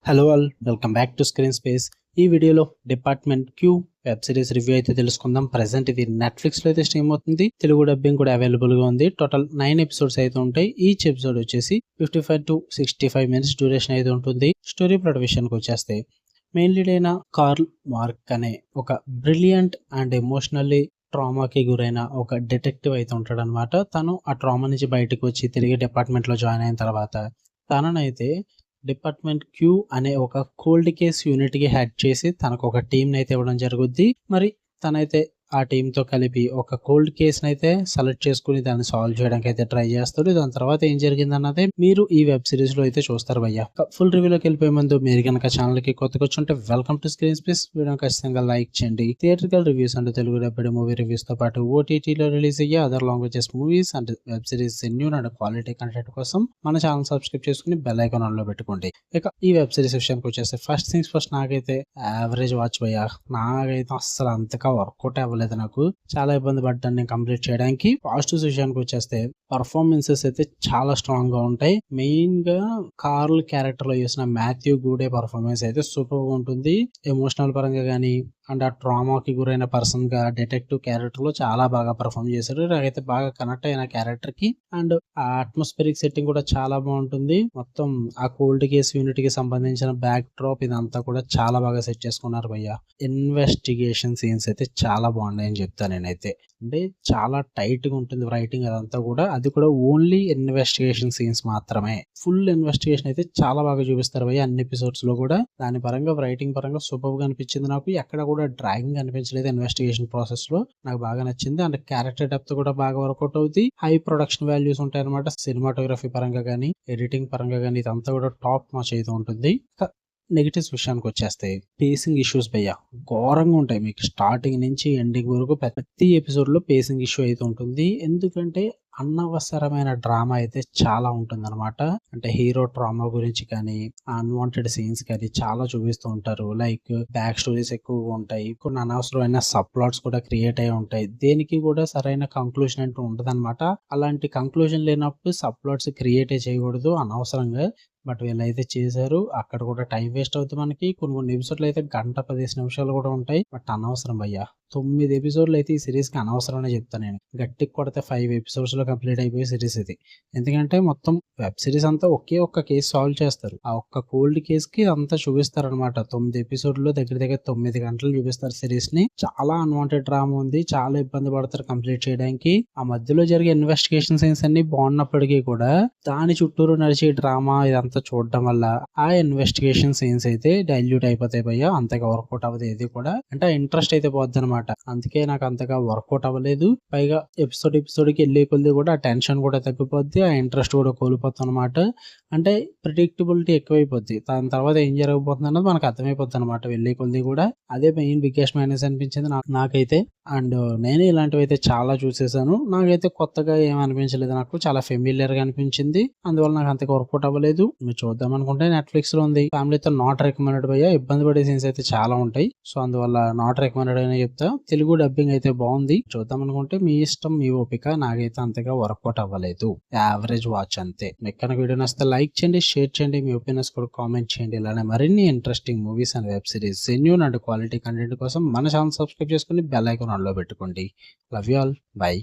Hello all, welcome back to screen space. ఈ వీడియోలో department Q web series review అయితే తెలుసుకుందాం. ప్రెసెంట్ ఇది నెట్ఫ్లిక్స్ లో అయితే స్ట్రీమ్ అవుతుంది. తెలుగు డబ్బింగ్ కూడా అవైలబుల్ గా ఉంది. టోటల్ 9 ఎపిసోడ్స్ అయితే ఉంటాయి. ఈచ్ ఎపిసోడ్ వచ్చేసి 55 to 65 మినిట్స్ డ్యూరేషన్ అయితే ఉంటుంది. స్టోరీ ప్లాట్ విషయానికి వచ్చేస్తే మెయిన్ లీడ్ అయిన కార్ల్ మార్క్ అనే ఒక బ్రిలియంట్ అండ్ ఎమోషనల్లీ ట్రామాకి గురైన ఒక డిటెక్టివ్ అయితే ఉంటాడనమాట. తను ఆ ట్రామా నుంచి బయటకు వచ్చి తిరిగి డిపార్ట్మెంట్ లో జాయిన్ అయిన తర్వాత తననైతే డిపార్ట్మెంట్ క్యూ అనే ఒక కోల్డ్ కేస్ యూనిట్ కి హెడ్ చేసి తనకు ఒక టీం అయితే ఇవ్వడం జరుగుద్ది. మరి తనైతే ఆ టీమ్ తో కలిపి ఒక కోల్డ్ కేస్ అయితే సెలెక్ట్ చేసుకుని దాన్ని సాల్వ్ చేయడానికి అయితే ట్రై చేస్తాడు. దాని తర్వాత ఏం జరిగింది అన్నదే మీరు ఈ వెబ్ సిరీస్ లో అయితే చూస్తారు భయ్య. ఫుల్ రివ్యూలోకి వెళ్ళిపోయే ముందు మీరు కనుక ఛానల్ కి కొత్తగా వచ్చుంటే welcome to screen space. Video ఖచ్చితంగా లైక్ చేయండి. థియేట్రికల్ రివ్యూస్ అంటే తెలుగు డబ్బిడ్ మూవీ రివ్యూస్ తో పాటు ఓటీటీలో రిలీజ్ అయ్యే other languages movies and web series genuine and quality content కోసం మన ఛానల్ సబ్స్క్రైబ్ చేసుకుని బెల్ ఐకాన్ ఆన్ లో పెట్టుకోండి. ఇక ఈ వెబ్ సిరీస్ విషయానికి వచ్చేస్తే ఫస్ట్ థింగ్స్ ఫస్ట్, నాకైతే యావరేజ్ వాచ్ భయ్య. నాకైతే అస్సలు అంతగా వర్కౌట్ అవ్వలేదు. నాకు చాలా ఇబ్బంది పడ్డాను నేను కంప్లీట్ చేయడానికి. పాజిటివ్స్ విషయానికి వచ్చేస్తే పర్ఫార్మెన్సెస్ అయితే చాలా స్ట్రాంగ్ గా ఉంటాయి. మెయిన్ గా కార్ల్ క్యారెక్టర్ లో చేసిన మాథ్యూ గూడే పర్ఫార్మెన్స్ అయితే సూపర్ గా ఉంటుంది. ఎమోషనల్ పరంగా గానీ అండ్ ఆ ట్రామాకి గురైన పర్సన్ గా డిటెక్టివ్ క్యారెక్టర్ లో చాలా బాగా పర్ఫార్మ్ చేశారు. నాకైతే బాగా కనెక్ట్ అయిన క్యారెక్టర్ కి. అండ్ ఆ అట్మాస్ఫిరిక్ సెట్టింగ్ కూడా చాలా బాగుంటుంది. మొత్తం ఆ కోల్డ్ కేస్ యూనిట్ కి సంబంధించిన బ్యాక్ డ్రాప్ ఇదంతా కూడా చాలా బాగా సెట్ చేసుకున్నారు భయ్య. ఇన్వెస్టిగేషన్ సీన్స్ అయితే చాలా బాగున్నాయని చెప్తాను నేనైతే. అంటే చాలా టైట్ గా ఉంటుంది రైటింగ్ అదంతా కూడా. అది కూడా ఓన్లీ ఇన్వెస్టిగేషన్ సీన్స్ మాత్రమే. ఫుల్ ఇన్వెస్టిగేషన్ అయితే చాలా బాగా చూపిస్తారు భయ్య అన్ని ఎపిసోడ్స్ లో కూడా. దాని పరంగా రైటింగ్ పరంగా సూపర్ గా అనిపించింది నాకు. ఎక్కడ కూడా డ్రాగింగ్ అనిపించలేదు ఇన్వెస్టిగేషన్ ప్రాసెస్ లో. నాకు బాగా నచ్చింది. అండ్ క్యారెక్టర్ డెప్త్ కూడా బాగా వర్కౌట్ అవుతుంది. హై ప్రొడక్షన్ వాల్యూస్ ఉంటాయి అనమాట. సినిమాటోగ్రఫీ పరంగా గానీ ఎడిటింగ్ పరంగా గానీ ఇదంతా కూడా టాప్ మ్యాచ్ అయితే ఉంటుంది. నెగిటివ్స్ విషయానికి వచ్చేస్తే పేసింగ్ ఇష్యూస్ భయ్య ఘోరంగా ఉంటాయి. మీకు స్టార్టింగ్ నుంచి ఎండింగ్ వరకు ప్రతి ఎపిసోడ్ లో పేసింగ్ ఇష్యూ అయితే ఉంటుంది. ఎందుకంటే అనవసరమైన డ్రామా అయితే చాలా ఉంటుంది అనమాట. అంటే హీరో డ్రామా గురించి కానీ అన్వాంటెడ్ సీన్స్ కానీ చాలా చూపిస్తూ ఉంటారు. లైక్ బ్యాక్ స్టోరీస్ ఎక్కువగా ఉంటాయి. కొన్ని అనవసరమైన సబ్ ప్లాట్స్ కూడా క్రియేట్ అయి ఉంటాయి. దేనికి కూడా సరైన కంక్లూజన్ అంటూ ఉండదు అనమాట. అలాంటి కంక్లూజన్ లేనప్పుడు సబ్ ప్లాట్స్ క్రియేట్ చేయకూడదు అనవసరంగా. బట్ వీళ్ళైతే చేశారు. అక్కడ కూడా టైం వేస్ట్ అవుతుంది మనకి. కొన్ని ఎపిసోడ్లు అయితే 1:15 కూడా ఉంటాయి. బట్ అనవసరం భయ్యా. 9 ఎపిసోడ్లు అయితే ఈ సిరీస్ కి అనవసరం అనే చెప్తాను నేను. గట్టికి కొడితే 5 ఎపిసోడ్స్ లో కంప్లీట్ అయిపోయే సిరీస్ ఇది. ఎందుకంటే మొత్తం వెబ్ సిరీస్ అంతా ఒకే ఒక్క కేసు సాల్వ్ చేస్తారు. ఆ ఒక్క కోల్డ్ కేస్ కి అంతా చూపిస్తారు అనమాట. 9 ఎపిసోడ్లో దగ్గర దగ్గర 9 గంటలు చూపిస్తారు సిరీస్ ని. చాలా అన్వాంటెడ్ డ్రామా ఉంది. చాలా ఇబ్బంది పడతారు కంప్లీట్ చేయడానికి. ఆ మధ్యలో జరిగే ఇన్వెస్టిగేషన్ సీన్స్ అన్ని బాగున్నప్పటికీ కూడా దాని చుట్టూరు నడిచే డ్రామా ఇదంతా చూడడం వల్ల ఆ ఇన్వెస్టిగేషన్ సీన్స్ అయితే డైల్యూట్ అయిపోతాయి భయ్య. అంతగా వర్కౌట్ అవ్వదు ఏది కూడా. అంటే ఇంట్రెస్ట్ అయితే పోద్ది అనమాట. అందుకే నాకు అంతగా వర్కౌట్ అవ్వలేదు. పైగా ఎపిసోడ్ కి వెళ్ళే కొద్ది కూడా ఆ టెన్షన్ కూడా తగ్గిపోద్ది. ఆ ఇంట్రెస్ట్ కూడా కోల్పోతుంది అనమాట. అంటే ప్రిడిక్టబిలిటీ ఎక్కువైపోద్ది. దాని తర్వాత ఏం జరగబోతుంది అన్నది మనకు అర్థమైపోద్ది అనమాట వెళ్ళే కొద్ది కూడా. అదే మెయిన్ బిగ్గెస్ట్ మైనస్ అనిపించింది నాకైతే. అండ్ నేను ఇలాంటివి అయితే చాలా చూసేసాను. నాకైతే కొత్తగా ఏమనిపించలేదు. నాకు చాలా ఫెమిలియర్ గా అనిపించింది. అందువల్ల నాకు అంతగా వర్కౌట్ అవ్వలేదు. మీరు చూద్దాం అనుకుంటే నెట్ఫ్లిక్స్ లో ఉంది. ఫ్యామిలీతో నాట్ రికమెండెడ్ భయ్యా. ఇబ్బంది పడే సీన్స్ అయితే చాలా ఉంటాయి. సో అందువల్ల నాట్ రికమెండెడ్ అని చెప్తా. తెలుగు డబ్బింగ్ అయితే బాగుంది. చూద్దాం అనుకుంటే మీ ఇష్టం, మీ ఓపిక. నాకైతే అంతగా వర్కౌట్ అవ్వలేదు. యావరేజ్ వాచ్ అంతే. మీకు కనుక వీడియో నచ్చితే లైక్ చేయండి, షేర్ చేయండి, మీ ఒపీనియన్స్ కూడా కామెంట్ చేయండి. ఇలానే మరిన్ని interesting movies and web series genuine and quality content కోసం మన ఛానల్ సబ్స్క్రైబ్ చేసుకుని బెల్ ఐకాన్ ఆన్ లో పెట్టుకోండి. Love you all. బై.